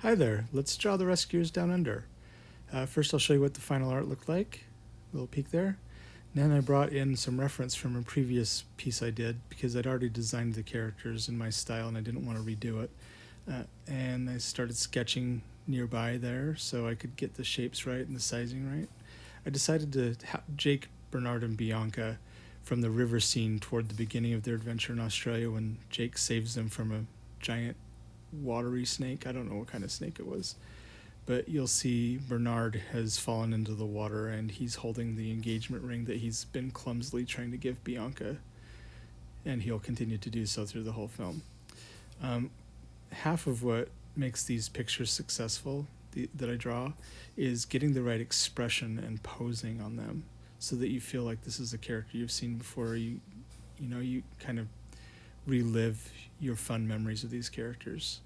Hi there, let's draw the rescuers down under. First I'll show you what the final art looked like, a little peek there. And then I brought in some reference from a previous piece I did because I'd already designed the characters in my style and I didn't want to redo it. And I started sketching nearby there so I could get the shapes right and the sizing right. I decided to Jake, Bernard, and Bianca from the river scene toward the beginning of their adventure in Australia when Jake saves them from a giant watery snake. I don't know what kind of snake it was. But you'll see Bernard has fallen into the water and he's holding the engagement ring that he's been clumsily trying to give Bianca. And he'll continue to do so through the whole film. Half of what makes these pictures successful that I draw is getting the right expression and posing on them so that you feel like this is a character you've seen before. You kind of relive your fun memories of these characters.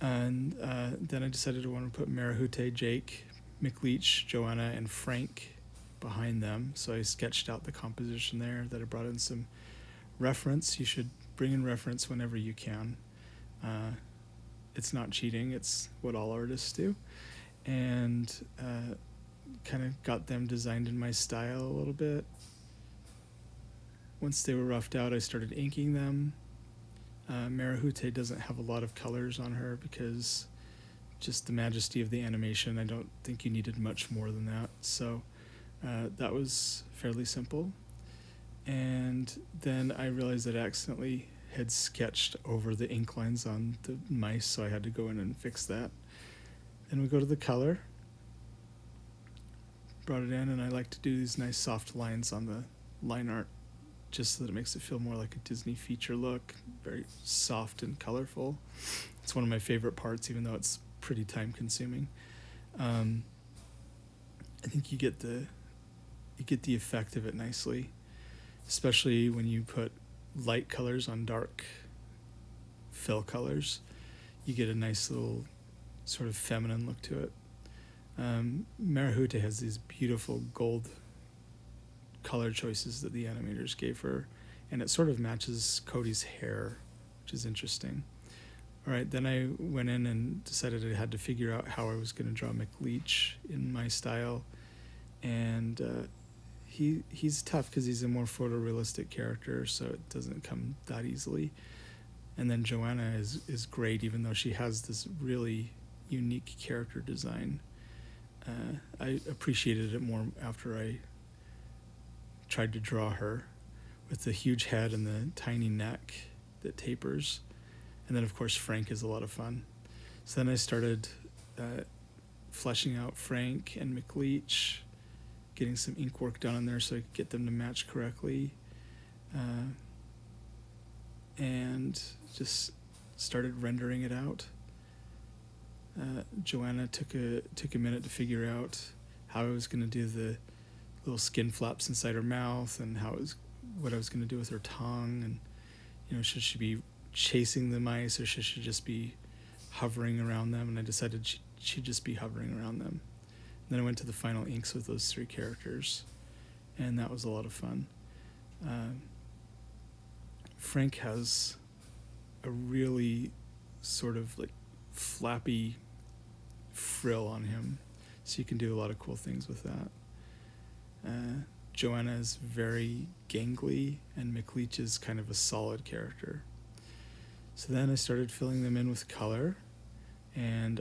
And then I decided I wanted to put Marahute, Jake, McLeach, Joanna, and Frank behind them. So I sketched out the composition there that I brought in some reference. You should bring in reference whenever you can. It's not cheating, it's what all artists do. And kind of got them designed in my style a little bit. Once they were roughed out, I started inking them. Marahute doesn't have a lot of colors on her because just the majesty of the animation, I don't think you needed much more than that. So that was fairly simple. And then I realized that I accidentally had sketched over the ink lines on the mice, so I had to go in and fix that. Then we go to the color. Brought it in, and I like to do these nice soft lines on the line art just so that it makes it feel more like a Disney feature look, very soft and colorful. It's one of my favorite parts, even though it's pretty time consuming. I think you get the effect of it nicely, especially when you put light colors on dark fill colors. You get a nice little sort of feminine look to it. Marahute has these beautiful gold color choices that the animators gave her, and it sort of matches Cody's hair, which is interesting. All right, then I went in and decided I had to figure out how I was going to draw McLeach in my style, and he's tough because he's a more photorealistic character, so it doesn't come that easily. And then Joanna is great, even though she has this really unique character design. I appreciated it more after I tried to draw her with the huge head and the tiny neck that tapers. And then, of course, Frank is a lot of fun. So then I started fleshing out Frank and McLeach, getting some ink work done on there so I could get them to match correctly. And just started rendering it out. Joanna took a minute to figure out how I was going to do the little skin flaps inside her mouth and what I was going to do with her tongue, and should she be chasing the mice or should she just be hovering around them? And I decided she'd just be hovering around them. And then I went to the final inks with those three characters, and that was a lot of fun. Frank has a really sort of like flappy frill on him, so you can do a lot of cool things with that. Joanna is very gangly, and McLeach is kind of a solid character. So then I started filling them in with color, and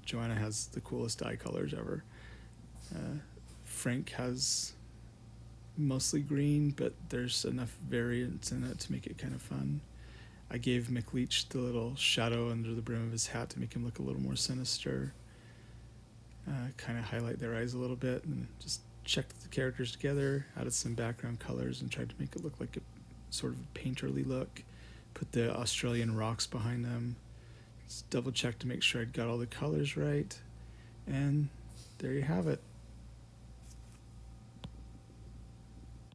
Joanna has the coolest eye colors ever. Frank has mostly green, but there's enough variance in it to make it kind of fun. I gave McLeach the little shadow under the brim of his hat to make him look a little more sinister. Kind of highlight their eyes a little bit, and just checked the characters together, added some background colors, and tried to make it look like a sort of painterly look. Put the Australian rocks behind them. Just double checked to make sure I'd got all the colors right. And there you have it.